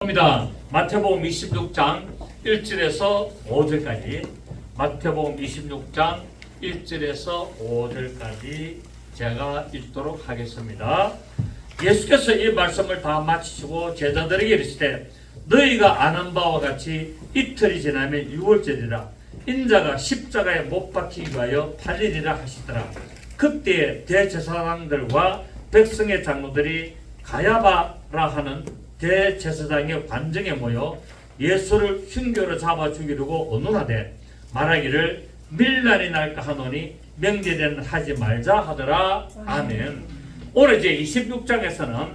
입니다. 마태복음 26장 1절에서 5절까지 마태복음 26장 1절에서 5절까지 제가 읽도록 하겠습니다. 예수께서 이 말씀을 다 마치시고 제자들에게 이르시되 너희가 아는 바와 같이 이틀이 지나면 유월절이라 인자가 십자가에 못 박히기 위하여 팔리리라 하시더라. 그때에 대제사장들과 백성의 장로들이 가야바라 하는 대제사장의 관정에 모여 예수를 흉교로 잡아 죽이려고 언론하되 말하기를 밀란이 날까 하노니 명제되는 하지 말자 하더라. 아멘. 오늘 이제 26장에서는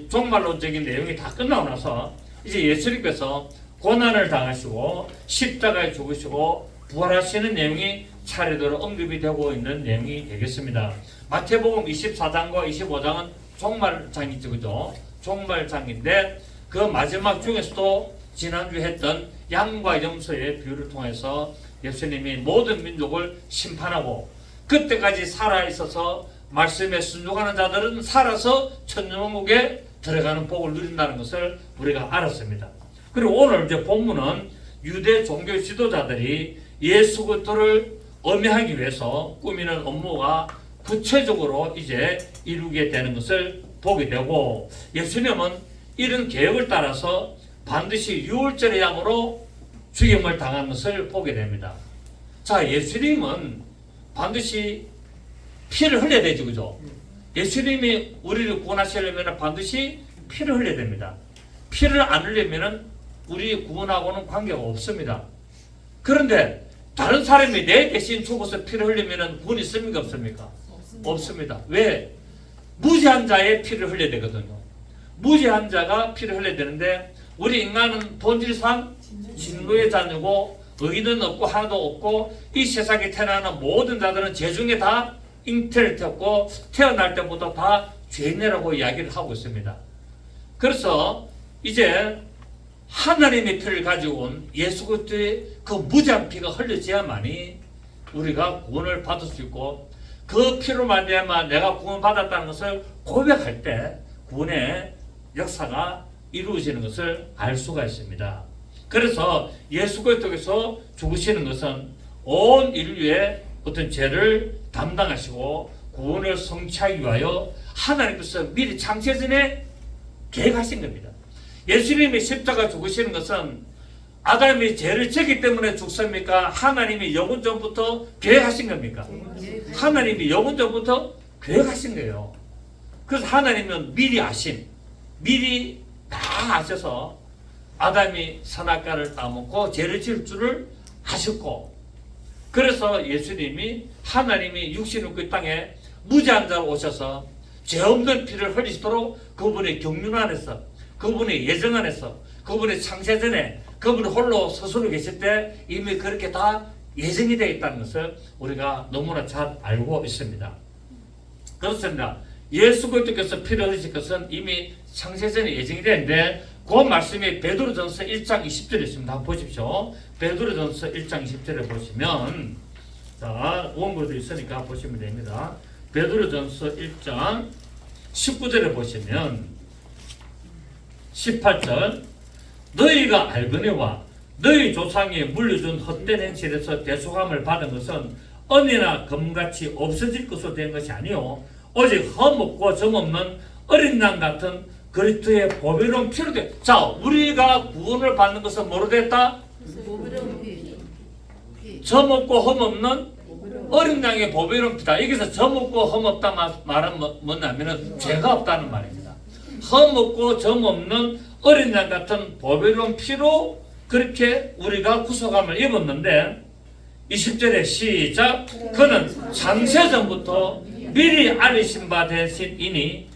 종말론적인 내용이 다 끝나고 나서 이제 예수님께서 고난을 당하시고 십자가에 죽으시고 부활하시는 내용이 차례대로 언급이 되고 있는 내용이 되겠습니다. 마태복음 24장과 25장은 종말장이죠, 그죠? 종말장인데 그 마지막 중에서도 지난주에 했던 양과 염소의 비유를 통해서 예수님이 모든 민족을 심판하고 그때까지 살아있어서 말씀에 순종하는 자들은 살아서 천년왕국에 들어가는 복을 누린다는 것을 우리가 알았습니다. 그리고 오늘 이제 본문은 유대 종교 지도자들이 예수 그리스도를 엄회하기 위해서 꾸미는 업무가 구체적으로 이제 이루게 되는 것을 보게 되고 예수님은 이런 계획을 따라서 반드시 유월절의 양으로 죽임을 당한 것을 보게 됩니다. 자, 예수님은 반드시 피를 흘려야 되죠, 그죠? 예수님이 우리를 구원하시려면 반드시 피를 흘려야 됩니다. 피를 안 흘리면 우리 구원하고는 관계가 없습니다. 그런데 다른 사람이 내 대신 죽어서 피를 흘리면 구원이 있습니까, 없습니까? 없습니다. 왜? 무죄한 자의 피를 흘려야 되거든요. 무죄한 자가 피를 흘려야 되는데 우리 인간은 본질상 진노의 자녀고 의인은 없고 하나도 없고 이 세상에 태어나는 모든 자들은 죄중에 다 잉태를 탔고 태어날 때부터 다 죄인이라고 이야기를 하고 있습니다. 그래서 이제 하나님의 피를 가지고 온 예수 그리스도의 그 무죄한 피가 흘려져야만이 우리가 구원을 받을 수 있고 그 피로 말미암아 내가 구원받았다는 것을 고백할 때 구원의 역사가 이루어지는 것을 알 수가 있습니다. 그래서 예수 그리스도께서 죽으시는 것은 온 인류의 어떤 죄를 담당하시고 구원을 성취하기 위하여 하나님께서 미리 창세 전에 계획하신 겁니다. 예수님이 십자가 죽으시는 것은 아담이 죄를 졌기 때문에 죽습니까? 하나님이 영원 전부터 계획하신 겁니까? 하나님이 영원 전부터 계획하신 거예요. 그래서 하나님은 미리 미리 다 아셔서 아담이 선악과를 따먹고 죄를 지을 줄을 아셨고 그래서 예수님이 하나님이 육신 입고 이 땅에 무죄한 자로 오셔서 죄 없는 피를 흘리시도록 그분의 경륜 안에서 그분의 예정 안에서 그분의 창세전에 그분이 홀로 스스로 계실 때 이미 그렇게 다 예정이 되어 있다는 것을 우리가 너무나 잘 알고 있습니다. 그렇습니다. 예수 그리스도께서 피를 흘리실 것은 이미 창세전에 예정이 되는데 그 말씀이 베드로전서 1장 20절에 있습니다. 한번 보십시오. 베드로전서 1장 20절에 보시면 자 원고도 있으니까 보시면 됩니다. 베드로전서 1장 19절에 보시면 18절 너희가 알거니와 너희 조상이 물려준 헛된 행실에서 대속함을 받은 것은 은이나 금같이 없어질 것으로 된 것이 아니요 오직 흠없고 점없는 어린 양 같은 그리스도의 보배로운 피로 돼. 자, 우리가 구원을 받는 것은 뭐로 됐다? 점없고 흠없는 어린 양의 보배로운 피다. 여기서 점없고 흠없다 말은 뭐냐면은 죄가 없다는 말입니다. 흠없고 점없는 어린 양 같은 보배로운 피로 그렇게 우리가 구속함을 입었는데 20절에 시작 그는 창세전부터 미리 알리신 바 되신 이니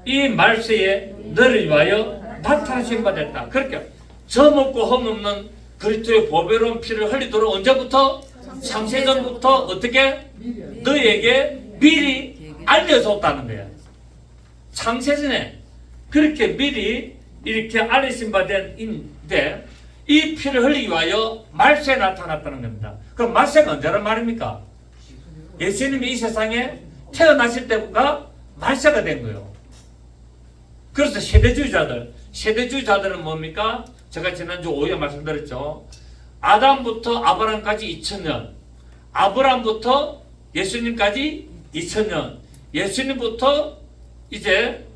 이 말세에 너를 위하여 나타나신 바 됐다. 그렇게 점없고 흠없는 그리스도의 보배로운 피를 흘리도록 언제부터? 창세전부터 어떻게? 너에게 미리 알려줬다는 거야. 창세전에 그렇게 미리 이렇게 알리신 바 된인데 이 피를 흘리기 위하여 말세에 나타났다는 겁니다. 그럼 말세가 언제란 말입니까? 예수님이 이 세상에 태어나실 때가 말세가 된 거예요. 그래서 세대주의자들은 뭡니까? 제가 지난주 5일에 말씀드렸죠. 아담부터 아브라함까지 2000년, 아브라함부터 예수님까지 2000년, 예수님부터 이제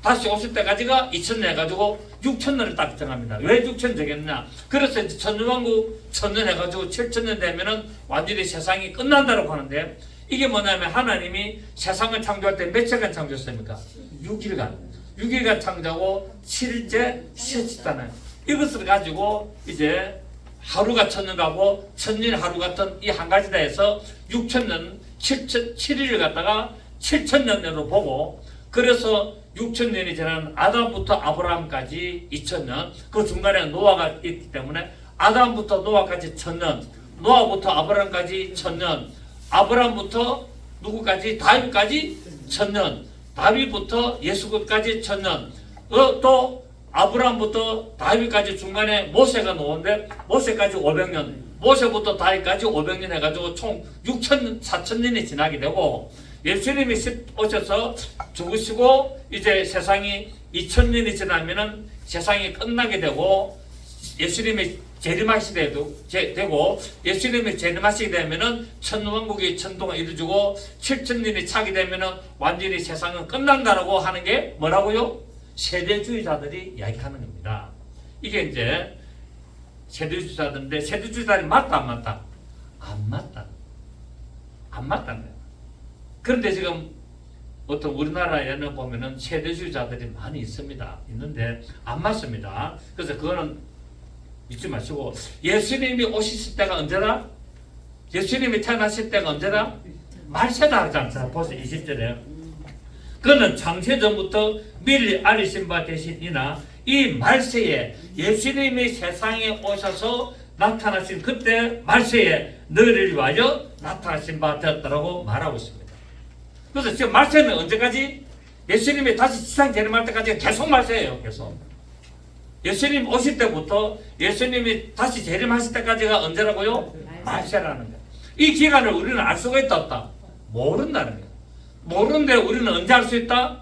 다시 오실 때까지가 2000년 해가지고 6000년을 딱 정합니다. 왜 6000년 정했느냐? 그래서 이제 천년왕국 1000년 해가지고 7000년 되면은 완전히 세상이 끝난다고 하는데, 이게 뭐냐면 하나님이 세상을 창조할 때 며칠간 창조했습니까? 6일간. 6일간 창조하고 7일째 쉬었잖아요. 이것을 가지고 이제 하루가 1000년 가고 1000년 하루 같은 이 한 가지다 해서 6000년 7일을 갖다가 7000년으로 보고, 그래서 6000년이 지난 아담부터 아브라함까지 2000년, 그 중간에 노아가 있기 때문에 아담부터 노아까지 1000년, 노아부터 아브라함까지 1000년, 아브라함부터 누구까지? 다윗까지 1000년, 다윗부터 예수까지 1000년, 또 아브라함부터 다윗까지 중간에 모세가 나오는데 모세까지 500년, 모세부터 다윗까지 500년 해가지고 총 6000년, 4000년이 지나게 되고, 예수님이 오셔서 죽으시고 이제 세상이 2000년이 지나면은 세상이 끝나게 되고, 예수님이 재림하시게 되고, 예수님이 재림하시게 되면은 천왕국이 천도가 이루어지고 7000년이 차게 되면은 완전히 세상은 끝난다라고 하는 게 뭐라고요? 세대주의자들이 이야기하는 겁니다. 이게 이제 세대주의자들인데, 세대주의자들이 맞다 안 맞다? 안 맞다. 안 맞다는 거예요. 그런데 지금 어떤 우리나라에는 보면은 세대주의자들이 많이 있는데 안 맞습니다. 그래서 그거는 믿지 마시고, 예수님이 오실 때가 언제다? 예수님이 태어나실 때가 언제다? 말세다 하지 않습니까? 보세요, 20절에. 그는 창세전부터 미리 알리신 바 되시니나 이 말세에 예수님이 세상에 오셔서 나타나신 그때 말세에 너희를 위하여 나타나신 바 되었다라고 말하고 있습니다. 그래서 지금 말세는 언제까지? 예수님이 다시 지상 재림할 때까지 계속 말세예요. 계속. 예수님 오실 때부터 예수님이 다시 재림하실 때까지가 언제라고요? 말세라는 거예요. 이 기간을 우리는 알 수가 있다 없다? 모른다는 거예요. 모르는데 우리는 언제 알 수 있다?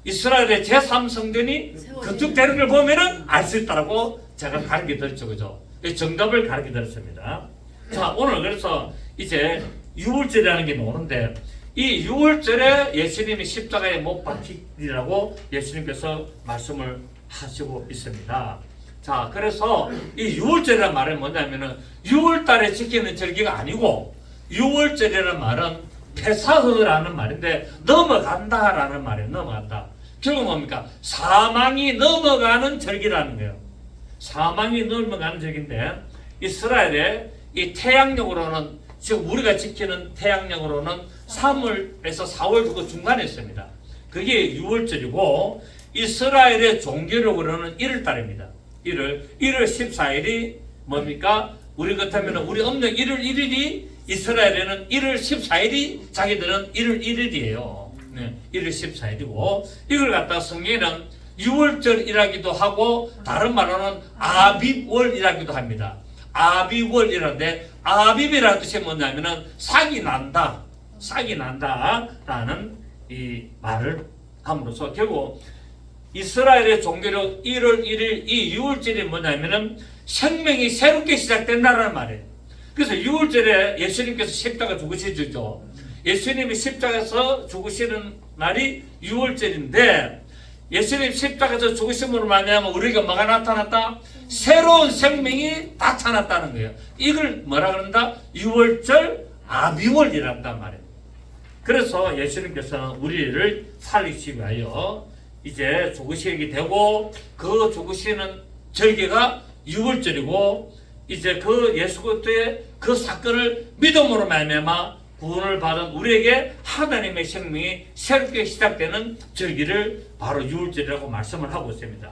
이스라엘의 제3성전이 건축되는 걸 보면은 알 수 있다라고 제가 가르쳐 드렸죠. 그죠? 정답을 가르쳐 드렸습니다. 자, 오늘 그래서 이제 유월절이라는 게 나오는데, 이 6월절에 예수님이 십자가에 못 박히리라고 예수님께서 말씀을 하시고 있습니다. 자, 그래서 이 6월절이라는 말은 뭐냐면은 6월달에 지키는 절기가 아니고, 6월절이라는 말은 페사흐라는 말인데 넘어간다라는 말이에요. 넘어간다. 결국 뭡니까? 사망이 넘어가는 절기라는 거예요. 사망이 넘어가는 절기인데, 이스라엘의 이 태양력으로는, 지금 우리가 지키는 태양력으로는 3월에서 4월 그 중간에 있습니다. 그게 6월절이고, 이스라엘의 종교력으로는 1월달입니다. 1월 14일이 뭡니까? 우리 같으면 우리 음력 1월 1일이, 이스라엘에는 1월 14일이, 자기들은 1월 1일이에요. 네, 1월 14일이고, 이걸 갖다 성경에는 6월절이라기도 하고, 다른 말로는 아빕월이라기도 합니다. 아비월이라는데, 아비비라는 뜻이 뭐냐면은 싹이 난다, 싹이 난다라는 이 말을 함으로써 결국 이스라엘의 종교력 1월 1일 이 6월절이 뭐냐면은 생명이 새롭게 시작된다는 말이에요. 그래서 6월절에 예수님께서 십자가 죽으시죠. 예수님이 십자가에서 죽으시는 날이 6월절인데, 예수님 십자가에서 죽으심으로 말미암아 우리가 뭐가 나타났다? 새로운 생명이 나타났다는 거예요. 이걸 뭐라 그런다? 6월절 아비월이란단 말이에요. 그래서 예수님께서는 우리를 살리시기 위하여 이제 죽으시게 되고, 그 죽으시는 절기가 6월절이고, 이제 그 예수 그리스도의 그 사건을 믿음으로 말미암아 구원을 받은 우리에게 하나님의 생명이 새롭게 시작되는 절기를 바로 6월절이라고 말씀을 하고 있습니다.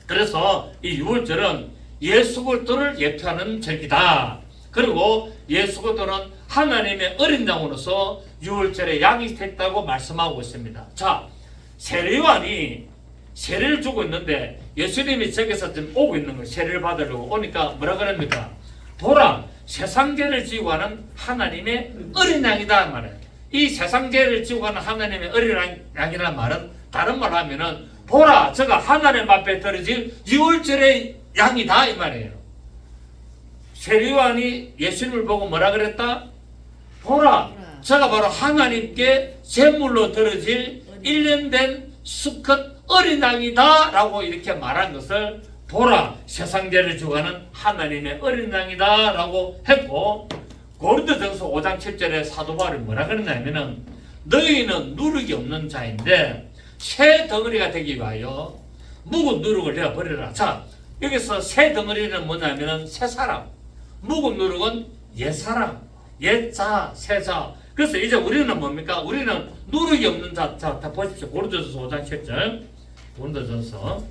그래서 이 6월절은 예수 그리스도를 예표하는 절기다. 그리고 예수 그리스도는 하나님의 어린 양으로서 6월절에 양육했다고 말씀하고 있습니다. 자, 세례요한이 세례를 주고 있는데 예수님이 저기서 지금 오고 있는 거예요. 세례를 받으려고 오니까 뭐라 그럽니까? 보라, 세상 죄를 지고 하는 하나님의 어린 양이다 말이에요. 이 세상 죄를 지고 가는 하나님의 어린 양이라는 말은 다른 말로 하면은 보라 저가 하나님 앞에 떨어질 유월절의 양이다 이 말이에요. 세리요한이 예수님을 보고 뭐라 그랬다? 보라 저가 바로 하나님께 제물로 드려질 1년 된 수컷 어린 양이다 라고 이렇게 말한 것을 보라 세상 죄를 지고 가는 하나님의 어린 양이다 라고 했고, 고린도전서 5장 7절에 사도 바울이 뭐라 그랬냐면은 너희는 누룩이 없는 자인데 새 덩어리가 되기 위하여 묵은 누룩을 내어버리라. 자, 여기서 새 덩어리는 뭐냐면은 새 사람, 묵은 누룩은 옛 사람, 옛 자, 새 자. 그래서 이제 우리는 뭡니까? 우리는 누룩이 없는 자. 자, 다 보십시오. 고린도전서 5장 7절. 고린도전서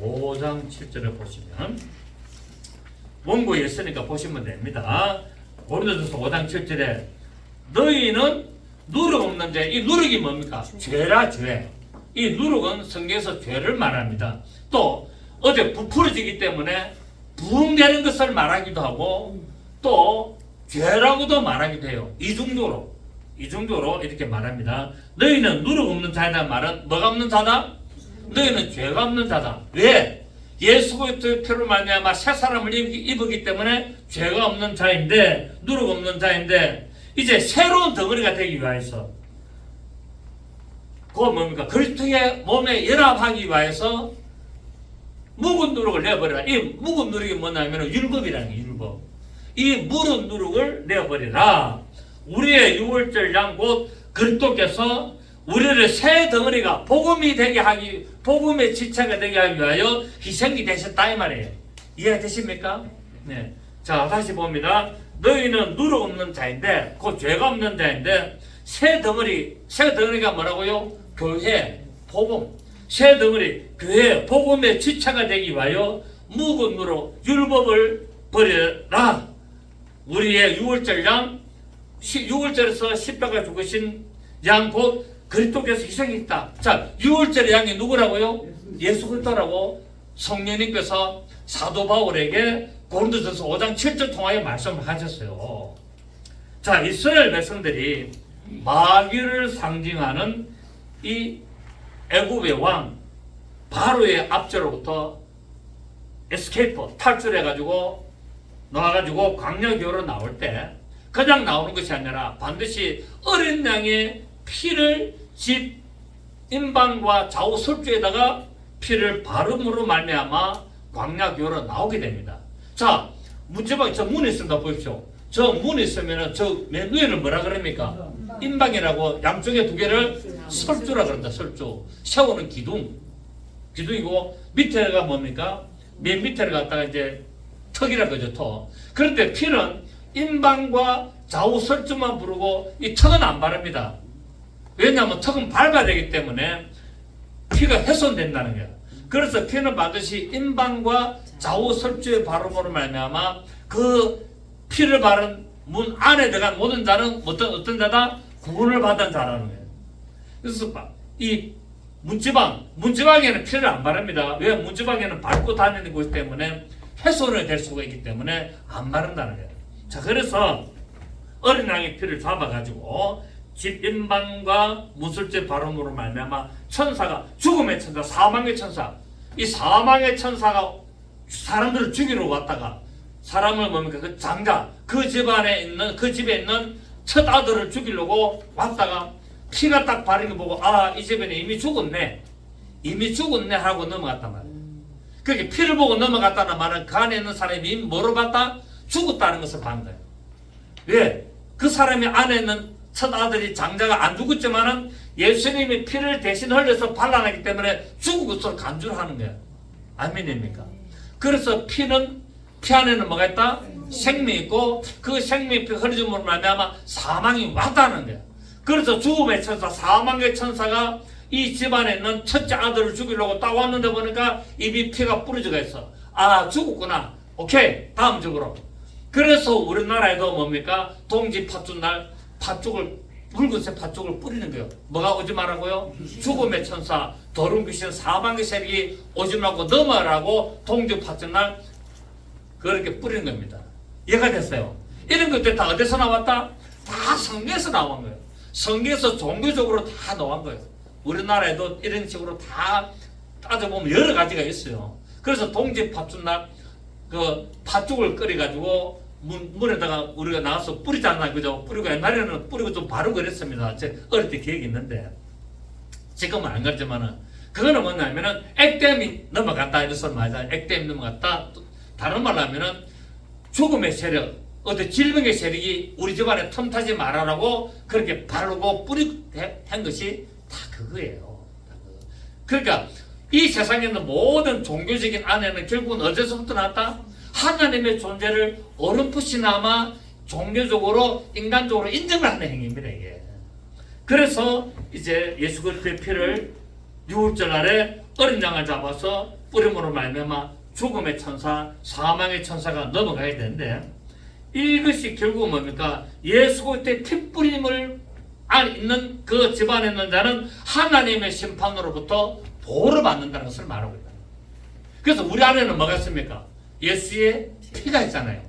5장 7절을 보시면 원고에 있으니까 보시면 됩니다. 고린도전서 5장 7절에 너희는 누룩 없는 자. 이 누룩이 뭡니까? 죄라 죄. 이 누룩은 성경에서 죄를 말합니다. 또 어제 부풀어지기 때문에 부흥되는 것을 말하기도 하고 또 죄라고도 말하기도 해요. 이중도로 이렇게 말합니다. 너희는 누룩 없는 자이라는 말은 뭐가 없는 자다? 너희는 죄가 없는 자다. 왜? 예수 그리스도의 피로 말미암아 새 사람을 입었기 때문에 죄가 없는 자인데, 누룩 없는 자인데, 이제 새로운 덩어리가 되기 위해서 그거 뭡니까? 그리스도의 몸에 연합하기 위해서 묵은 누룩을 내버리라. 이 묵은 누룩이 뭐냐면 율법이라는 게 율법. 이 묵은 누룩을 내버리라. 우리의 유월절 양 곧 그리스도께서 우리를 새 덩어리가 복음이 되게 하기, 복음의 지체가 되게 하기 위하여 희생이 되셨다 이 말이에요. 이해되십니까? 네. 자, 다시 봅니다. 너희는 누룩 없는 자인데, 그 죄가 없는 자인데, 새 덩어리가 뭐라고요? 교회, 복음. 새 덩어리, 교회, 복음의 지체가 되기 위하여 묵은 누룩, 율법을 버려라. 우리의 유월절 양, 6월절에서 십자가 죽으신 양 곧 그리스도께서 희생했다. 자, 6월절의 양이 누구라고요? 예수 그리스도라고 성령님께서 사도 바울에게 고린도전서 5장 7절 통하여 말씀을 하셨어요. 자, 이스라엘 백성들이 마귀를 상징하는 이 애굽의 왕 바로의 압제로부터 에스케이프 탈출해가지고 나와가지고 광야교로 나올 때 그냥 나오는 것이 아니라 반드시 어린 양의 피를 집 임방과 좌우 설주에다가 피를 바름으로 말미암아 광야교로 나오게 됩니다. 자, 문제방 저 문에 있습니다. 보십시오. 저 문에 있으면은 저 맨 위에는 뭐라 그럽니까? 임방이라고 양쪽에 두 개를 설주라 그런다. 설주. 세우는 기둥이고 밑에가 뭡니까? 맨 밑에를 갖다가 이제 턱이라 그러죠. 턱. 그런데 피는 임방과 좌우 설주만 부르고 이 턱은 안 바릅니다. 왜냐하면 턱은 밟아야 되기 때문에 피가 훼손된다는 거예요. 그래서 피는 반드시 임방과 좌우 설주의 바름으로 말미암아 그 피를 바른 문 안에 들어간 모든 자는 어떤 자다? 구원을 받은 자라는 거예요. 그래서 이 문지방에는 피를 안 바릅니다. 왜? 문지방에는 밟고 다니는 곳이기 때문에 훼손이 될 수가 있기 때문에 안 바른다는 거예요. 자, 그래서 어린 양의 피를 잡아가지고 집 임방과 문설주 바름으로 말미암아 천사가, 죽음의 천사, 사망의 천사, 이 사망의 천사가 사람들을 죽이러 왔다가 사람을 뭡니까? 그 장자, 그 집안에 있는, 그 집에 있는 첫 아들을 죽이려고 왔다가 피가 딱 바른 거 보고 아, 이 집에는 이미 죽었네 하고 넘어갔단 말이에요. 그렇게 피를 보고 넘어갔다는 말은 그 안에 있는 사람이 뭐로 봤다? 죽었다는 것을 본 거예요. 왜? 그 사람이 안에 있는 첫 아들이 장자가 안 죽었지만은 예수님이 피를 대신 흘려서 발라내기 때문에 죽은 것을 간주를 하는 거예요. 아멘입니까? 그래서 피 안에는 뭐가 있다? 생명이 있고 그 생명이 피 흐르짐으로 말미암아 사망이 왔다는 거예요. 그래서 죽음의 천사, 사망의 천사가 이 집안에 있는 첫째 아들을 죽이려고 딱 왔는데 보니까 입이 피가 뿌려져가 있어. 아, 죽었구나. 오케이, 다음 적으로. 그래서 우리나라에도 뭡니까? 동지 팥죽날 팥죽을, 붉은색 팥죽을 뿌리는 거예요. 뭐가 오지 말라고요? 죽음의 천사, 도른 귀신, 사망의 세력이 오지 말고 넘어라고 동지 팥죽날 그렇게 뿌리는 겁니다. 이해가 됐어요? 이런 것들 다 어디서 나왔다? 다 성경에서 나온 거예요. 성경에서 종교적으로 다 나온 거예요. 우리나라에도 이런 식으로 다 따져보면 여러 가지가 있어요. 그래서 동지 팥죽날 그 팥죽을 끓여가지고 물에다가 우리가 나와서 뿌리잖아요. 그죠? 뿌리고 옛날에는 뿌리고 좀 바르고 그랬습니다. 제 어릴 때 기억이 있는데 지금은 안 그렇지만은 그거는 뭐냐면은 액땜이 넘어갔다 이래서 맞아요. 액땜이 넘어갔다. 다른 말로 하면은 죽음의 세력, 어떤 질병의 세력이 우리 집안에 틈타지 말아라고 그렇게 바르고 뿌리고 한 것이 다 그거예요. 그러니까 이 세상에 있는 모든 종교적인 안에는 결국은 어디서부터 나왔다? 하나님의 존재를 어렴풋이나마 종교적으로 인간적으로 인정을 하는 행위입니다. 이게. 그래서 이제 예수 그리스도의 피를 유월절 날에 어린 양을 잡아서 뿌림으로 말미암아 죽음의 천사, 사망의 천사가 넘어가야 되는데 이것이 결국 뭡니까? 예수 그리스도의 피 뿌림을 있는 그 집안에 있는 자는 하나님의 심판으로부터 보호를 받는다는 것을 말하고 있다. 그래서 우리 안에는 뭐가 있습니까? 예수의 피가 있잖아요.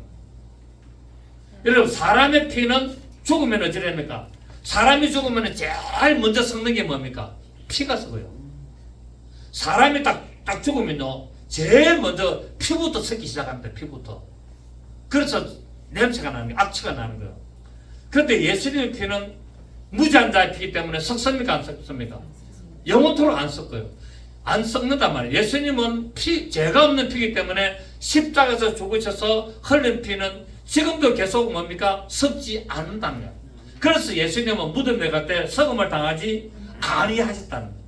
여러분 사람의 피는 죽으면 어찌됩니까? 사람이 죽으면 제일 먼저 썩는 게 뭡니까? 피가 썩어요. 사람이 딱 죽으면요 제일 먼저 피부터 썩기 시작합니다. 피부터. 그래서 냄새가 나는 거예요. 악취가 나는 거예요. 그런데 예수님의 피는 무지한 자의 피이기 때문에 썩습니까? 안 썩습니까? 영원토록 안 썩어요. 안 썩는단 말이에요. 예수님은 죄가 없는 피이기 때문에 십자가에서 죽으셔서 흘린 피는 지금도 계속 뭡니까? 썩지 않는다는 거예요. 그래서 예수님은 무덤에 갈 때 썩음을 당하지 아니하셨다는 거예요.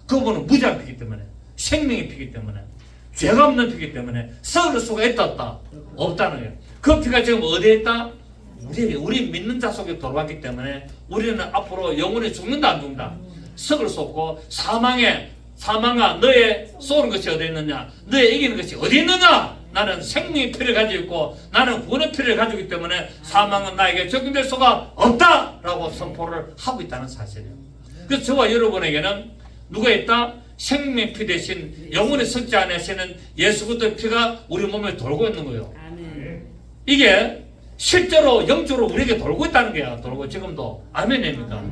그분은 무지한 피이기 때문에, 생명의 피이기 때문에, 죄가 없는 피이기 때문에 썩을 수가 있다 없다? 없다는 거예요. 그 피가 지금 어디에 있다? 우리 믿는 자 속에 들어왔기 때문에 우리는 앞으로 영원히 죽는다 안 죽는다? 썩을 수 없고 사망아 너의 쏘는 것이 어디 있느냐? 너의 이기는 것이 어디 있느냐? 나는 생명의 피를 가지고 있고 나는 구원의 피를 가지고 있기 때문에 사망은 나에게 적용될 수가 없다라고 선포를 하고 있다는 사실이에요. 그래서 저와 여러분에게는 누가 있다? 생명의 피 대신 영원히 썩지 않으시는 예수 그리스도의 피가 우리 몸에 돌고 있는 거예요. 이게 실제로 영적으로 우리에게 돌고 있다는 거야. 돌고 지금도. 아멘입니까?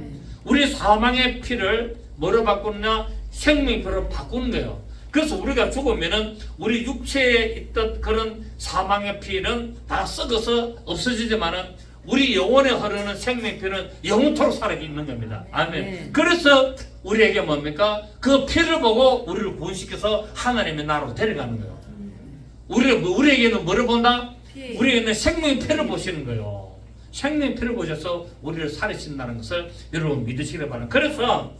우리 사망의 피를 뭐로 바꾸느냐? 생명의 피로 바꾸는 거예요. 그래서 우리가 죽으면은 우리 육체에 있던 그런 사망의 피는 다 썩어서 없어지지만은 우리 영혼에 흐르는 생명의 피는 영원토록 살아있는 겁니다. 아멘. 그래서 우리에게 뭡니까? 그 피를 보고 우리를 구원시켜서 하나님의 나라로 데려가는 거예요. 우리에게는 뭐를 본다? 우리에게는 생명의 피를 보시는 거예요. 생명의 피를 보셔서 우리를 살리신다는 것을 여러분 믿으시길 바랍니다. 그래서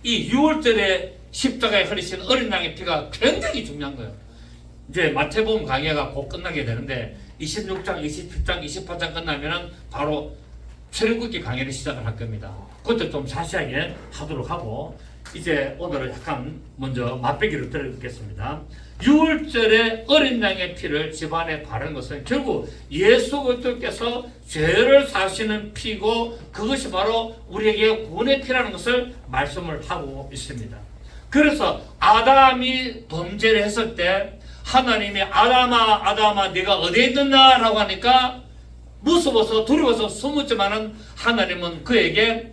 이 6월절에 십자가에 흘리신 어린 양의 피가 굉장히 중요한 거예요. 이제 마태복음 강의가 곧 끝나게 되는데 26장, 27장, 28장 끝나면은 바로 출애굽기 강의를 시작을 할 겁니다. 그것도 좀 자세하게 하도록 하고 이제 오늘은 약간 먼저 맛배기를 드리겠습니다. 6월절에 어린 양의 피를 집안에 바르는 것은 결국 예수 그리스도께서 죄를 사시는 피고 그것이 바로 우리에게 구원의 피라는 것을 말씀을 하고 있습니다. 그래서 아담이 범죄를 했을 때 하나님이 아담아 네가 어디에 있느냐 라고 하니까 무서워서 두려워서 숨었지만은 하나님은 그에게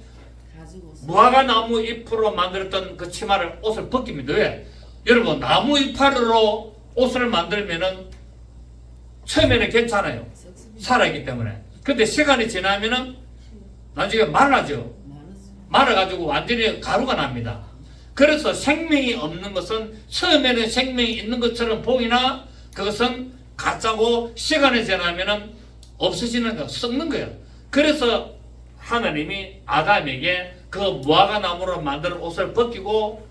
무화과 나무 잎으로 만들었던 그 치마를 옷을 벗깁니다. 왜? 여러분 나무 잎으로 옷을 만들면은 처음에는 괜찮아요. 살아있기 때문에. 근데 시간이 지나면은 나중에 말라져. 말아가지고 완전히 가루가 납니다. 그래서 생명이 없는 것은 처음에는 생명이 있는 것처럼 보이나 그것은 가짜고 시간이 지나면은 없어지는 거, 썩는 거예요. 그래서 하나님이 아담에게 그 무화과 나무로 만든 옷을 벗기고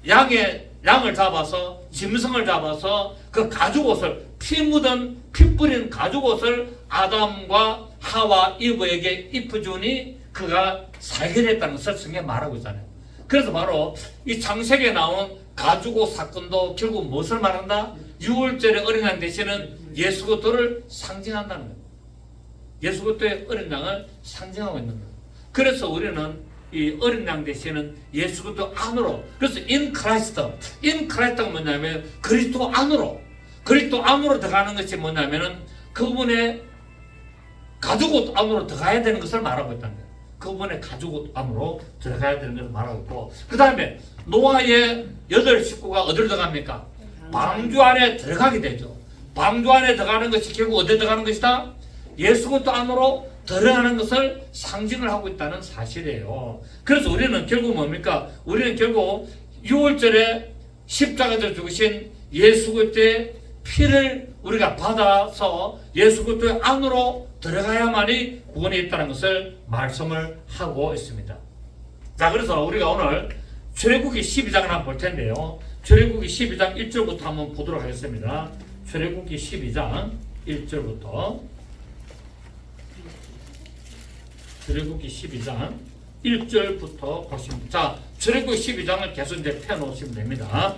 양을 잡아서 짐승을 잡아서 그 가죽옷을 피 묻은 피 뿌린 가죽옷을 아담과 하와 이브에게 입혀주니 그가 살게 됐다는 것을 성경에 말하고 있잖아요. 그래서 바로 이 창세기에 나온 가죽옷 사건도 결국 무엇을 말한다? 6월절의 어린 양 대신은 예수 그리스도를 상징한다는 거예요. 예수 그리스도의 어린 양을 상징하고 있는 거예요. 그래서 우리는 이 어린 양 대신은 예수 그리스도 안으로, 그래서 in Christ가 뭐냐면 그리스도 안으로 들어가는 것이 뭐냐면은 그분의 가죽옷 안으로 들어가야 되는 것을 말하고 있다는 거예요. 그분의 가죽암으로 들어가야 되는 것을 말하고 있고, 그 다음에 노아의 8식구가 어디로 들어갑니까? 방주 안에 들어가게 되죠. 방주 안에 들어가는 것이 결국 어디에 들어가는 것이다? 예수 그리스도 안으로 들어가는 것을 상징을 하고 있다는 사실이에요. 그래서 우리는 결국 뭡니까? 우리는 결국 6월절에 십자가에서 죽으신 예수 그리스도의 피를 우리가 받아서 예수 그리스도 안으로 들어가야만이 구원이 있다는 것을 말씀을 하고 있습니다. 자, 그래서 우리가 오늘 출애굽기 12장을 한번 볼 텐데요. 출애굽기 12장 1절부터 한번 보도록 하겠습니다. 출애굽기 12장 1절부터 출애굽기 12장 1절부터 보시면, 자, 출애굽기 12장을 계속 이제 펴놓으시면 됩니다.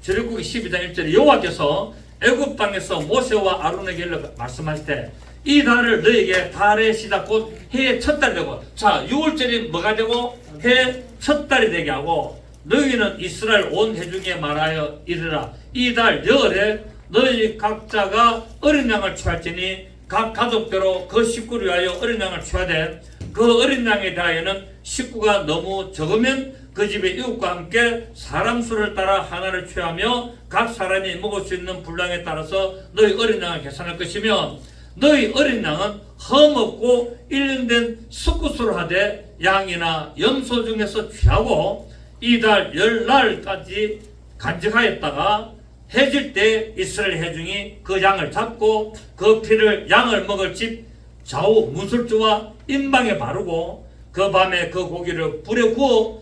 출애굽기 12장 1절에 여호와께서 애굽 땅에서 모세와 아론에게 말씀하실 때 이 달을 너에게 달의 시작 곧 해의 첫 달이 되고, 자, 6월절이 뭐가 되고 해의 첫 달이 되게 하고, 너희는 이스라엘 온 회중에 말하여 이르라. 이 달 열에 너희 각자가 어린 양을 취할지니 각 가족대로 그 식구를 위하여 어린 양을 취하되, 그 어린 양에 대하여는 식구가 너무 적으면 그 집의 이웃과 함께 사람 수를 따라 하나를 취하며 각 사람이 먹을 수 있는 분량에 따라서 너희 어린 양을 계산할 것이며, 너희 어린 양은 흠없고 1년 된 숫구수로 하되 양이나 염소 중에서 취하고 이 달 10날까지 간직하였다가 해질 때 이스라엘 회중이 그 양을 잡고 그 피를 양을 먹을 집 좌우 문술주와 임방에 바르고 그 밤에 그 고기를 불에 구워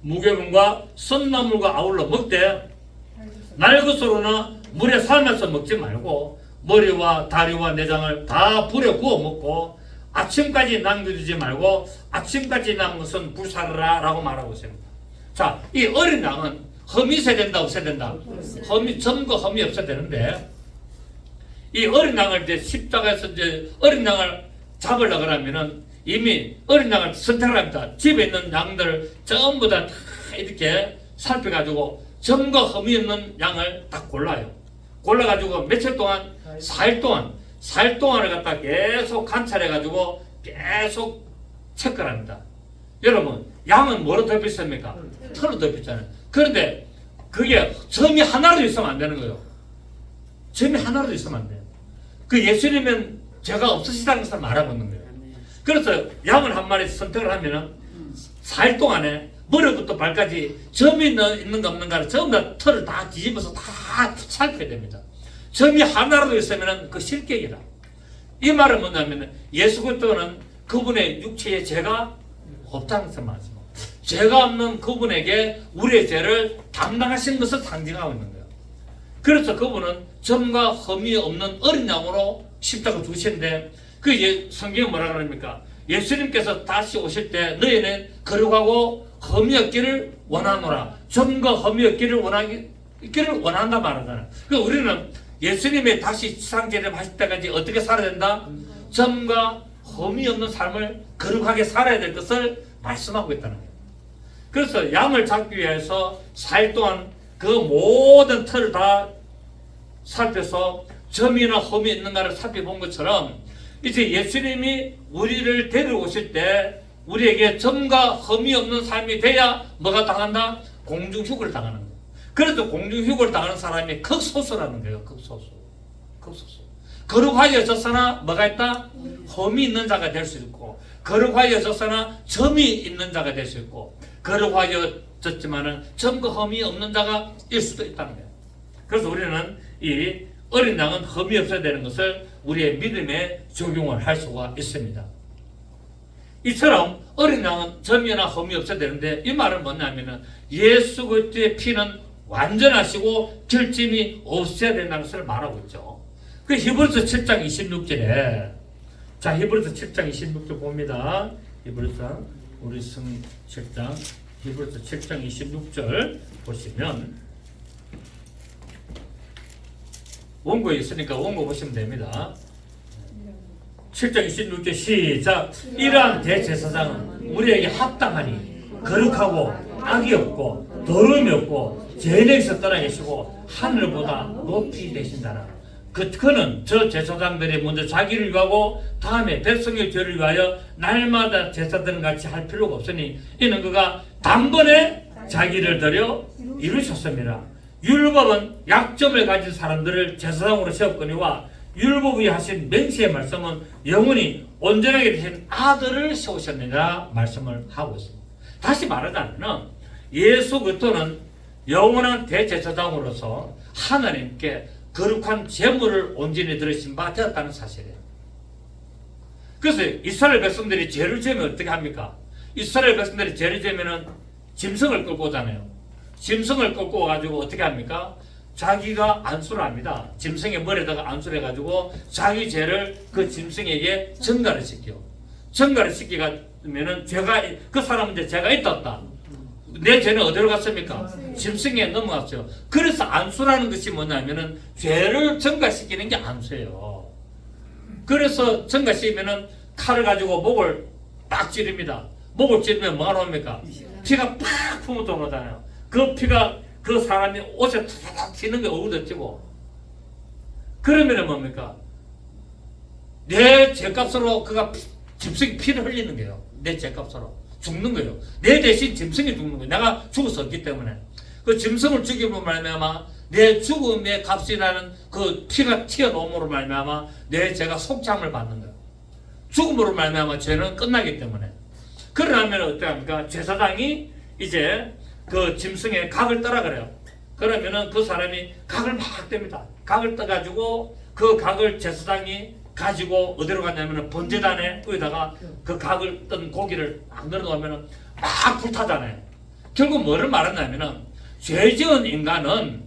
무교병과 썬나물과 아울러 먹되 날것으로나 물에 삶아서 먹지 말고 머리와 다리와 내장을 다 불에 구워 먹고 아침까지 남겨두지 말고 아침까지 남은 것은 불사르라 라고 말하고 있습니다. 자, 이 어린 양은 흠이 있어야 된다, 없어야 된다? 점과 흠이 없어야 되는데, 이 어린 양을 이제 십자가에서 이제 어린 양을 잡으려고 하면은 이미 어린 양을 선택을 합니다. 집에 있는 양들 전부 다 이렇게 살펴가지고 점과 흠이 없는 양을 딱 골라요. 골라가지고 며칠 동안, 4일 동안을 갖다 계속 관찰해가지고 계속 체크를 합니다. 여러분, 양은 뭐로 덮여 있습니까? 털로 덮여 있잖아요. 그런데 그게 점이 하나라도 있으면 안 되는 거예요. 점이 하나라도 있으면 안 돼요. 그 예수님은 죄가 없으시다는 것을 말하고 있는 거예요. 그래서 양을 한 마리 선택을 하면은 4일 동안에 머리부터 발까지 점이 있는가 없는가를 전부 다 털을 다 뒤집어서 다 살펴야 됩니다. 점이 하나라도 있으면 그 실격이다. 이 말은 뭐냐면 예수 그리스도는 그분의 육체에 죄가 없다는 것을 말씀합니다. 죄가 없는 그분에게 우리의 죄를 담당하신 것을 상징하고 있는 거예요. 그래서 그분은 점과 흠이 없는 어린 양으로 십자가 죽으시는데, 그 성경이 뭐라 그럽니까? 예수님께서 다시 오실 때 너희는 거룩하고 흠이 없기를 원하노라. 점과 흠이 없기를 원한다 말하잖아요. 그러니까 우리는 예수님의 다시 지상재림 하실 때까지 어떻게 살아야 된다? 점과 흠이 없는 삶을 거룩하게 살아야 될 것을 말씀하고 있다는 거예요. 그래서 양을 잡기 위해서 4일 동안 그 모든 털을 다 살펴서 점이나 흠이 있는가를 살펴본 것처럼, 이제 예수님이 우리를 데려오실 때 우리에게 점과 흠이 없는 삶이 돼야 뭐가 당한다? 공중휴거를 당하는 거예요. 그래도 공중휴거를 당하는 사람이 극소수라는 거예요. 극소수. 거룩하여졌으나 뭐가 있다? 흠이 있는 자가 될 수 있고, 거룩하여졌으나 점이 있는 자가 될 수 있고, 거룩하여졌지만은 점과 흠이 없는 자가 일 수도 있다는 거예요. 그래서 우리는 이 어린 양은 흠이 없어야 되는 것을 우리의 믿음에 적용을 할 수가 있습니다. 이처럼 어린 양은 점이나 흠이 없어야 되는데, 이 말은 뭐냐면은 예수 그리스도의 피는 완전하시고 결점이 없어야 된다는 것을 말하고 있죠. 그 히브리서 7장 26절에, 자, 히브리서 7장 26절 봅니다. 히브리서 7장 26절 보시면 원고에 있으니까 원고 보시면 됩니다. 7장 26절 시작. 이러한 대제사장은 우리에게 합당하니 거룩하고 악이 없고 더러움이 없고 죄에서 떠나 계시고 하늘보다 높이 되신 자라. 그는 저 제사장들이 먼저 자기를 위하고 다음에 백성의 죄를 위하여 날마다 제사들은 같이 할 필요가 없으니 이는 그가 단번에 자기를 들여 이루셨습니다. 율법은 약점을 가진 사람들을 제사장으로 세웠거니와 율법이 하신 맹세의 말씀은 영원히 온전하게 되신 아들을 세우셨느니라 말씀을 하고 있습니다. 다시 말하자면 예수 그리스도는 영원한 대제사장으로서 하나님께 거룩한 제물을 온전히 드리신 바 되었다는 사실이에요. 그래서 이스라엘 백성들이 죄를 지으면 어떻게 합니까? 이스라엘 백성들이 죄를 지으면 짐승을 끌고 오잖아요. 짐승을 끌고 와가지고 어떻게 합니까? 자기가 안수를 합니다. 짐승의 머리에다가 안수를 해가지고 자기 죄를 그 짐승에게 전가를 시켜요. 전가를 시키면은 죄가, 그 사람은 이제 죄가 있었다. 내 죄는 어디로 갔습니까? 짐승에 넘어갔어요. 그래서 안수라는 것이 뭐냐면은 죄를 전가시키는 게 안수예요. 그래서 전가시키면은 칼을 가지고 목을 딱 찌릅니다. 목을 찌르면 뭐가 나옵니까? 피가 팍 품어져 나오잖아요. 그 피가 그 사람이 옷에 탁탁 튀는 게 어우러지고, 그러면은 뭡니까? 내 죄값으로 그가 짐승이 피를 흘리는 거예요. 내 죄값으로 죽는 거예요. 내 대신 짐승이 죽는 거예요. 내가 죽어서 없기 때문에. 그 짐승을 죽이면 말미암아 내 죽음의 값이라는 그 피가 튀어나옴으로 말미암아 내 죄가 속죄함을 받는 거예요. 죽음으로 말미암아 죄는 끝나기 때문에. 그러면 어떻게 합니까? 제사장이 이제 그 짐승의 각을 떠라 그래요. 그러면은 그 사람이 각을 막 뗍니다. 각을 떠가지고 그 각을 제사장이 가지고 어디로 갔냐면은 번제단에 위에다가 그 각을 뜬 고기를 막 넣어놓으면은 막 불타잖아요. 결국 뭐를 말하냐면은 죄 지은 인간은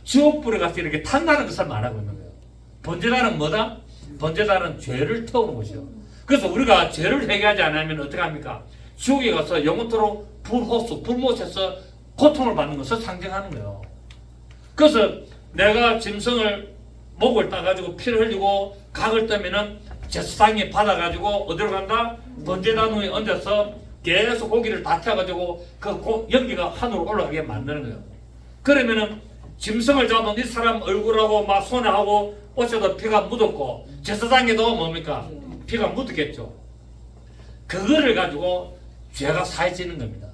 지옥불에 가서 이렇게 탄다는 것을 말하고 있는 거예요. 번제단은 뭐다? 번제단은 죄를 태우는 것이요. 그래서 우리가 죄를 회개하지 않으면 어떻게 합니까? 지옥에 가서 영원토록 불호수, 불못에서 고통을 받는 것을 상징하는 거예요. 그래서 내가 짐승을 목을 따가지고 피를 흘리고 각을 뜨면은 제사장이 받아가지고 어디로 간다? 번제단 위에 얹어서 계속 고기를 다 태워가지고 그 연기가 하늘로 올라가게 만드는 거예요. 그러면은 짐승을 잡은 이 사람 얼굴하고 막 손에 하고 옷에도 피가 묻었고 제사장에도 뭡니까? 피가 묻었겠죠. 그거를 가지고 죄가 사해지는 겁니다.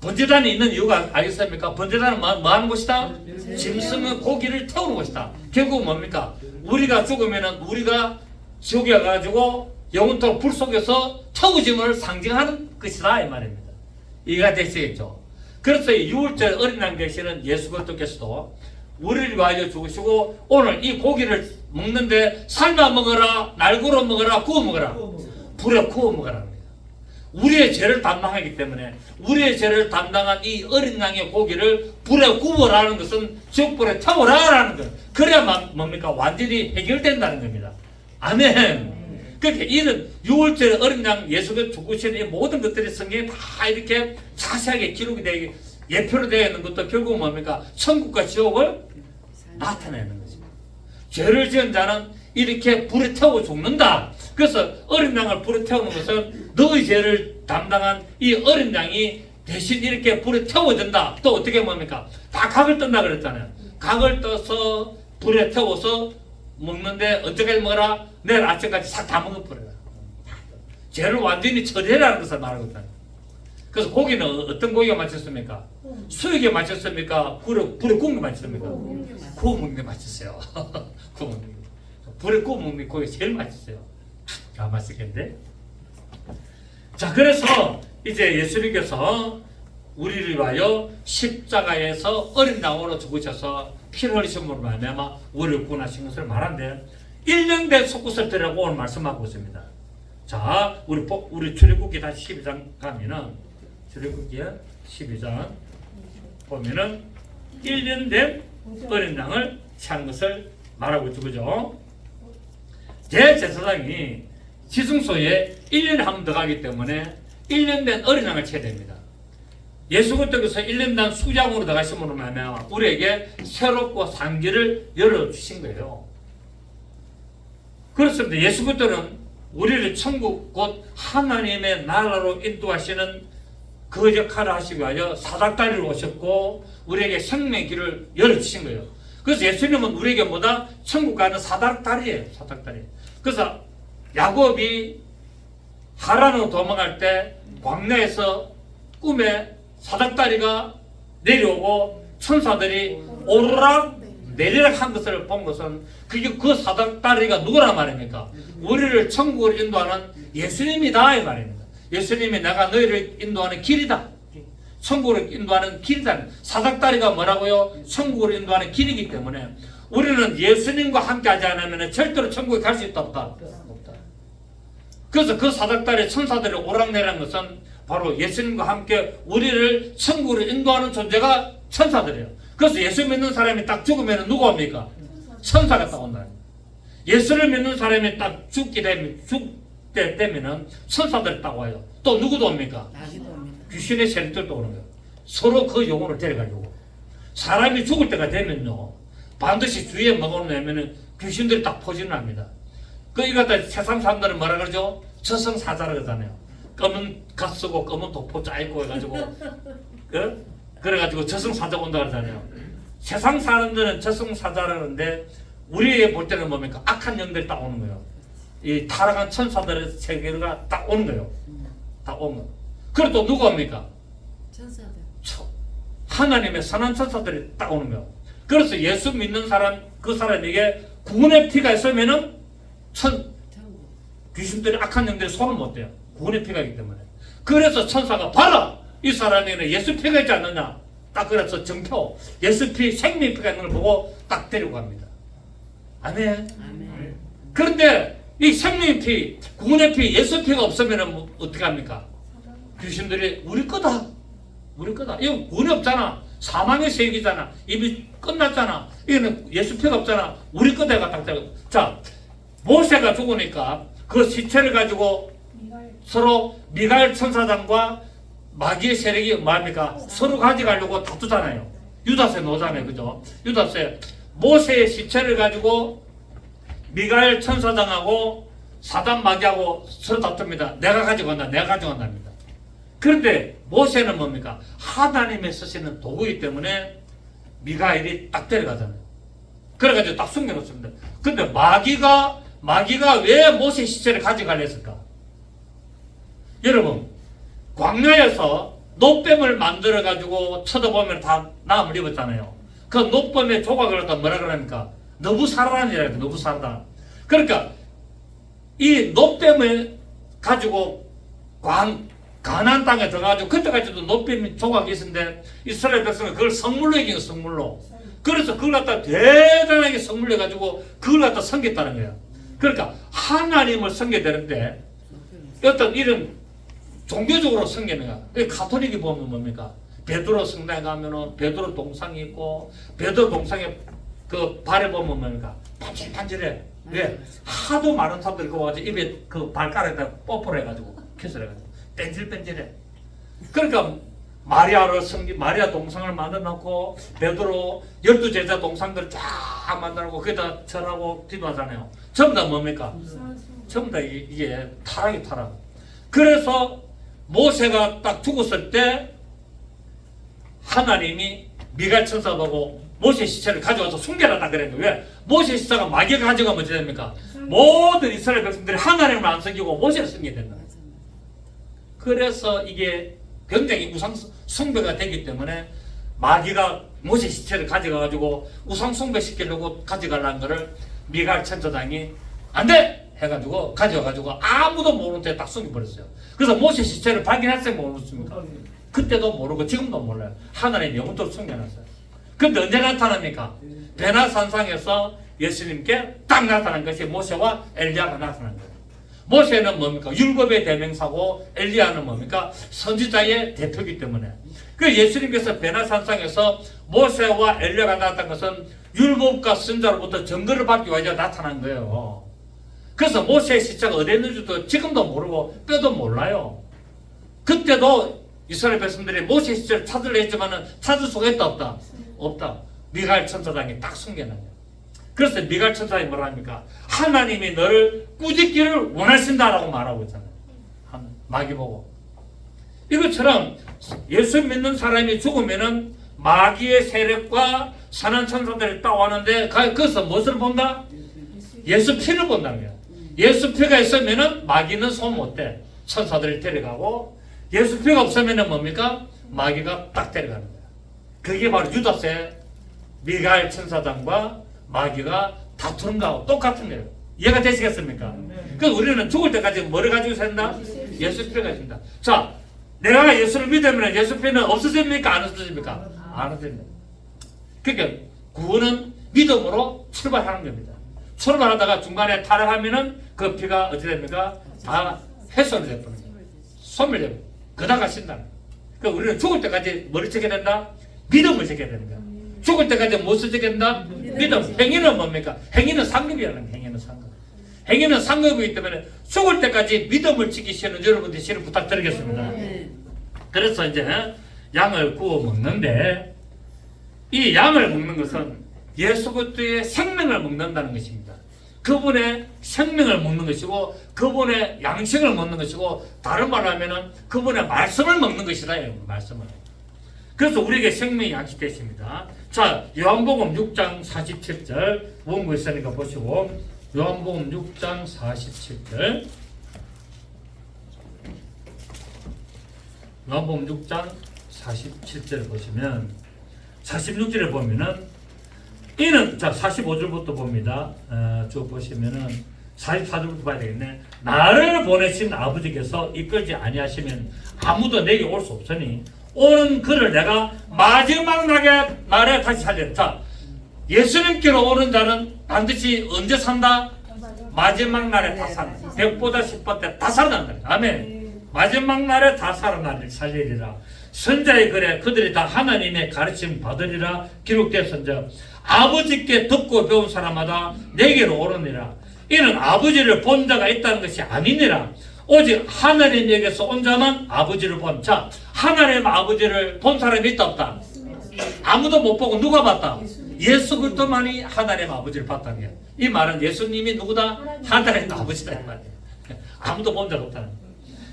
번제단이 있는 이유가 알겠습니까? 번제단은 뭐 하는 곳이다? 짐승의 고기를 태우는 곳이다. 결국 뭡니까? 우리가 죽으면은 우리가 지옥에 가가지고 영원토록 불 속에서 태우짐을 상징하는 것이다 이 말입니다. 이해가 되시겠죠? 그래서 유월절 어린 양 되시는 예수 그리스도께서도 우리를 위하여 죽으시고 오늘 이 고기를 먹는데 삶아 먹어라, 날구로 먹어라, 구워 먹어라, 불에 구워 먹어라. 우리의 죄를 담당하기 때문에 우리의 죄를 담당한 이 어린 양의 고기를 불에 구워라는 것은 지옥불에 태워라라는 것. 그래야만 뭡니까? 완전히 해결된다는 겁니다. 아멘. 그렇게 이런 6월절에 어린 양 예수가 죽으시는 이 모든 것들이 성경에 다 이렇게 자세하게 기록이 되게 예표로 되어 있는 것도 결국 뭡니까? 천국과 지옥을 나타내는 것입니다. 죄를 지은 자는 이렇게 불에 태워 죽는다. 그래서 어린 양을 불에 태우는 것은 너의 죄를 담당한 이 어린 양이 대신 이렇게 불에 태워진다. 또 어떻게 뭡니까? 다 각을 뜬다 그랬잖아요. 각을 떠서 불에 태워서 먹는데 언제까지 먹어라? 내일 아침까지 싹 다 먹어버려라. 죄를 완전히 처리해라는 것을 말하고 있다. 그래서 고기는 어떤 고기가 맛있습니까? 수육에 맛있습니까? 불에 구운 게 맛있습니까? 구워 먹는 게 맛있어요. 구워 먹는 게. 불에 구워 먹는 고기가 제일 맛있어요. 아, 맛있겠는데? 자, 그래서 이제 예수님께서 우리를 위하여 십자가에서 어린 양으로 죽으셔서 피를 흘리심으로 말미암아 우리를 구원하신 것을 말하는데 1년 된 속것을 드리라고 오늘 말씀하고 있습니다. 자, 우리 출애굽기 다시 12장 가면은 출애굽기 12장 보면은 1년 된 어린 양을 취한 것을 말하고 있죠. 그죠? 대제사장이 지승소에 1년에 한 번 더 가기 때문에 1년 된 어린 양을 취해야 됩니다. 예수 그리스도께서 1년당 수장으로 들어가심으로 말미암아 우리에게 새롭고 산 길을 열어주신 거예요. 그렇습니다. 예수 그리스도는 우리를 천국 곧 하나님의 나라로 인도하시는 그 역할을 하시기 위하여 사닥다리로 오셨고 우리에게 생명의 길을 열어주신 거예요. 그래서 예수님은 우리에게 뭐다? 천국 가는 사닥다리예요. 사닥다리. 그래서 야곱이 하란으로 도망갈 때 광야에서 꿈에 사닥다리가 내려오고 천사들이 오르락 내리락 한 것을 본 것은 그게 그 사닥다리가 누구란 말입니까? 우리를 천국으로 인도하는 예수님이다 이 말입니다. 예수님이 내가 너희를 인도하는 길이다. 천국으로 인도하는 길이다. 사닥다리가 뭐라고요? 천국으로 인도하는 길이기 때문에 우리는 예수님과 함께 하지 않으면 절대로 천국에 갈 수 있다 없다? 없다. 그래서 그 사닥다리 천사들이 오락내리는 것은 바로 예수님과 함께 우리를 천국으로 인도하는 존재가 천사들이에요. 그래서 예수 믿는 사람이 딱 죽으면 누가 옵니까? 천사가 딱 온다. 예수를 믿는 사람이 딱 죽게 되면은 천사들이 딱 와요. 또 누구도 옵니까? 귀신의 세력들도 오는 거예요. 서로 그 영혼을 데려가려고. 사람이 죽을 때가 되면요, 반드시 주위에 뭐가 오냐면은 귀신들이 딱 포진을 합니다. 그 이거 갖다 세상 사람들은 뭐라 그러죠? 저승사자라 그러잖아요. 검은 갓 쓰고 검은 도포 짜입고 해가지고 그래가지고 저승사자 온다 그러잖아요. 세상 사람들은 저승사자라는데 우리에게 볼 때는 뭡니까? 악한 영들이 딱 오는 거예요. 이 타락한 천사들의 세계가 딱 오는 거예요. 딱 오는 거예요. 그리고 또 누가 옵니까? 천사들. 하나님의 선한 천사들이 딱 오는 거예요. 그래서 예수 믿는 사람, 그 사람에게 구원의 피가 있으면은 귀신들이 악한 영들이 손을 못 대요. 구원의 피가 있기 때문에. 그래서 천사가 봐라! 이 사람에는 예수 피가 있지 않느냐? 딱 그래서 정표, 예수 피, 생명 피가 있는 걸 보고 딱 데리고 갑니다. 아멘. 아멘. 그런데 이 생명 피, 구원의 피, 예수 피가 없으면 뭐 어떻게 합니까? 귀신들이 우리 거다. 우리 거다. 이거 구원이 없잖아. 사망의 세계잖아. 이미 끝났잖아. 이거는 예수 피가 없잖아. 우리 거다가 딱 되고. 자, 모세가 죽으니까 그 시체를 가지고 서로 미가엘 천사장과 마귀의 세력이 뭐합니까? 서로 가져가려고 다투잖아요. 유다스에 놓잖아요. 그죠? 유다스에 모세의 시체를 가지고 미가엘 천사장하고 사단 마귀하고 서로 다툽니다. 내가 가져간다. 내가 가져간답니다. 그런데 모세는 뭡니까? 하나님의 쓰시는 도구이기 때문에 미가엘이 딱 데려가잖아요. 그래가지고 딱 숨겨놓습니다. 근데 마귀가 왜 모세 시체를 가져가려 했을까? 여러분, 광야에서 노뱀을 만들어가지고 쳐다보면 다 나음을 입었잖아요. 그 노뱀의 조각을 갖다 뭐라 그럽니까? 너부사라단이라고 해요. 너부사라단. 그러니까 이 노뱀을 가지고 가나안 땅에 들어가지고 그때까지도 노뱀 조각이 있었는데 이스라엘 백성은 그걸 선물로 이긴 거예요. 선물로. 그래서 그걸 갖다 대단하게 선물로 해가지고 그걸 갖다 섬겼다는 거예요. 그러니까 하나님을 섬겨야 되는데 어떤 이런 종교적으로 섬기는 거야. 가톨릭이 보면 뭡니까? 베드로 성당에 가면은 베드로 동상이 있고 베드로 동상에 그 발에 보면 뭡니까? 반질반질해. 왜? 하도 많은 사람들이 그거 가지고 입에 그 발가락에다 뽀뽀를 해가지고 키스를 해가지고 뺀질뺀질해. 그러니까 마리아 동상을 만들어놓고 베드로 12제자 동상들 쫙 만들어놓고 거기다 절하고 기도하잖아요. 전부 다 뭡니까? 전부 다 이게 타락이 타락. 그래서 모세가 딱 죽었을 때 하나님이 미가엘 천사 보고 모세 시체를 가져와서 숨겨놨다 그랬는데 왜? 모세 시체가 마귀가 가져가면 어떻게 됩니까? 모든 이스라엘 백성들이 하나님을 안 섬기고 모세를 섬기게 된다. 그래서 이게 굉장히 우상 숭배가 되기 때문에 마귀가 모세 시체를 가져가가지고 우상 숭배시키려고 가져가려는 거를 미가엘 천사장이 안 돼! 해가지고 가져가가지고 아무도 모르는 데 딱 숨겨버렸어요. 그래서 모세 시체를 발견했어요? 모르겠습니까? 그때도 모르고 지금도 몰라요. 하나님 영원토록 숨겨놨어요. 근데 언제 나타납니까? 베나산상에서 예수님께 딱 나타난 것이 모세와 엘리야가 나타난 거예요. 모세는 뭡니까? 율법의 대명사고 엘리야는 뭡니까? 선지자의 대표이기 때문에. 그 예수님께서 베나산상에서 모세와 엘리야가 나타난 것은 율법과 선자로부터 증거를 받기 위해서 나타난 거예요. 그래서 모세의 시체가 어디 있는지도 지금도 모르고 뼈도 몰라요. 그때도 이스라엘 백성들이 모세 시체를 찾으려 했지만 찾을 수가 있다 없다? 없다. 미가엘 천사장이 딱 숨겨놨어요. 그래서 미가엘 천사장이 뭐라 합니까? 하나님이 너를 꾸짖기를 원하신다라고 말하고 있잖아요. 마귀 보고. 이것처럼 예수 믿는 사람이 죽으면은 마귀의 세력과 선한 천사들이 딱 왔는데 거기서 무엇을 본다? 예수 피를 본다는 거야. 예수 피가 있으면은 마귀는 손 못 대. 천사들이 데려가고 예수 피가 없으면은 뭡니까? 마귀가 딱 데려가는 거야. 그게 바로 유다스의 미가엘 천사장과 마귀가 다투는 거하고 똑같은 거예요. 이해가 되시겠습니까? 그래서 우리는 죽을 때까지 뭐를 가지고 산다? 예수 피를 가지고 산다. 자, 내가 예수를 믿으면 예수 피는 없어집니까? 안 없어집니까? 안 없어집니다. 그러니까 구원은 믿음으로 출발하는 겁니다. 출발하다가 중간에 타락하면은 그 피가 어떻게 됩니까? 다 훼손이 되버립니다. 소멸되고 그다가 신다. 그러니까 우리는 죽을 때까지 뭐를 지켜야 된다? 믿음을 지켜야 됩니다. 죽을 때까지 무엇을 지켜야 된다? 믿음. 행위는 뭡니까? 행위는 상급이라는 거예요. 행위는 상급. 행위는 상급이기 때문에 죽을 때까지 믿음을 지키시는 여러분들 실을 부탁드리겠습니다. 그래서 이제 양을 구워 먹는데 이 양을 먹는 것은 예수 그리스도의 생명을 먹는다는 것입니다. 그분의 생명을 먹는 것이고 그분의 양식을 먹는 것이고 다른 말로 하면은 그분의 말씀을 먹는 것이다. 말씀을. 그래서 우리에게 생명이 양식 되십니다. 자, 요한복음 6장 47절 원고 있으니까 보시고 요한복음 6장 47절 요한복음 6장 47절을 보시면 46절에 보면은 이는 자 45절부터 봅니다. 쭉 보시면은 44절부터 봐야 되겠네. 나를 보내신 아버지께서 이끌지 아니하시면 아무도 내게 올 수 없으니 오는 그를 내가 마지막 날에 다시 살리라. 자, 예수님께로 오는 자는 반드시 언제 산다? 마지막 날에 다 산다. 100보다 10보 때 다 살아난다. 아멘. 마지막 날에 다 살리리라. 선자의 글에 그들이 다 하나님의 가르침 받으리라 기록되었은즉 아버지께 듣고 배운 사람마다 내게로 오르니라. 이는 아버지를 본 자가 있다는 것이 아니니라. 오직 하나님에게서 온 자만 아버지를 본. 자, 하나님 아버지를 본 사람이 있다 없다? 아무도 못 보고 누가 봤다? 예수 그리스도만이 하나님 아버지를 봤다는 거야. 이 말은 예수님이 누구다? 하나님 아버지다 이 말이야. 아무도 본 자가 없다는 거야.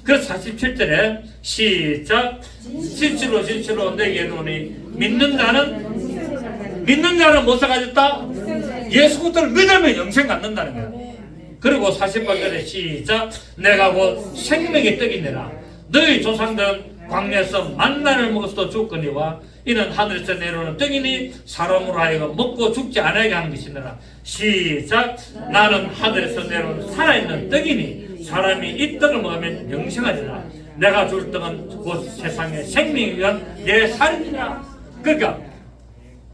그래서 47절에 시작. 진실로 내게 이르노니 믿는 자는 무엇을 가졌다? 예수 그리스도를 믿으면 영생 갖는다는 거야. 그리고 48절에 시작. 내가 곧 생명의 떡이니라. 너희 조상들은 광야에서 만나를 먹어서도 죽거니와 이는 하늘에서 내려오는 떡이니 사람으로 하여금 먹고 죽지 않게 하는 것이니라. 시작. 나는 하늘에서 내려온 살아있는 떡이니 사람이 이 떡을 먹으면 영생하리라. 내가 줄 떡은 곧 세상의 생명을 위한 내 살이니라. 그러니까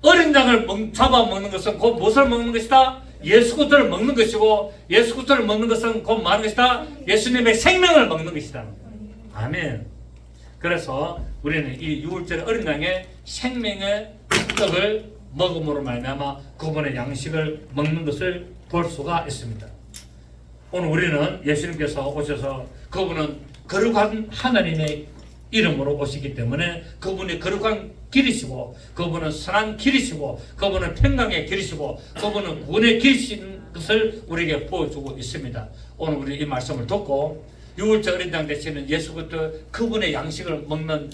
어린 양을 잡아먹는 것은 곧 무엇을 먹는 것이다? 예수 그리스도를 먹는 것이고 예수 그리스도를 먹는 것은 곧 뭐하는 것이다? 예수님의 생명을 먹는 것이다. 아멘. 그래서 우리는 이 유월절의 어린 양의 생명의 떡을 먹음으로 말미암아 그분의 양식을 먹는 것을 볼 수가 있습니다. 오늘 우리는 예수님께서 오셔서 그분은 거룩한 하나님의 이름으로 오시기 때문에 그분이 거룩한 길이시고 그분은 선한 길이시고 그분은 평강의 길이시고 그분은 구원의 길이신 것을 우리에게 보여주고 있습니다. 오늘 우리 이 말씀을 듣고 유월절 어린 양 되시는 예수 그리스도 그분의 양식을 먹는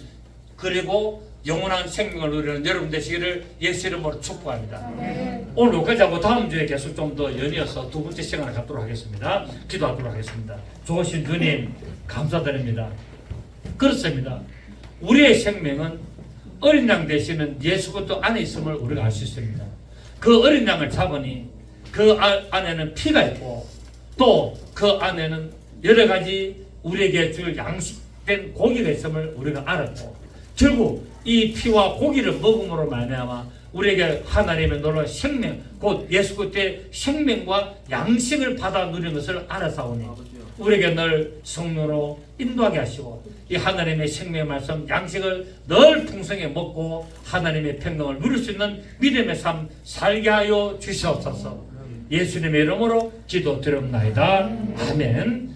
그리고 영원한 생명을 누리는 여러분 되시기를 예수 이름으로 축복합니다. 오늘 여기까지 하고 다음 주에 계속 좀 더 연이어서 두 번째 시간을 갖도록 하겠습니다. 기도하도록 하겠습니다. 좋으신 주님 감사드립니다. 그렇습니다. 우리의 생명은 어린 양 되시는 예수 그리스도 안에 있음을 우리가 알 수 있습니다. 그 어린 양을 잡으니 그 안에는 피가 있고 또 그 안에는 여러 가지 우리에게 줄 양식된 고기가 있음을 우리가 알았고 결국 이 피와 고기를 먹음으로 말미암아 우리에게 하나님의 놀라운 생명 곧 예수 그리스도의 생명과 양식을 받아 누리는 것을 알아사오니 우리에게 늘 성령으로 인도하게 하시고 이 하나님의 생명의 말씀 양식을 늘 풍성히 먹고 하나님의 평강을 누릴 수 있는 믿음의 삶 살게 하여 주시옵소서. 예수님의 이름으로 기도드립니다. 아멘.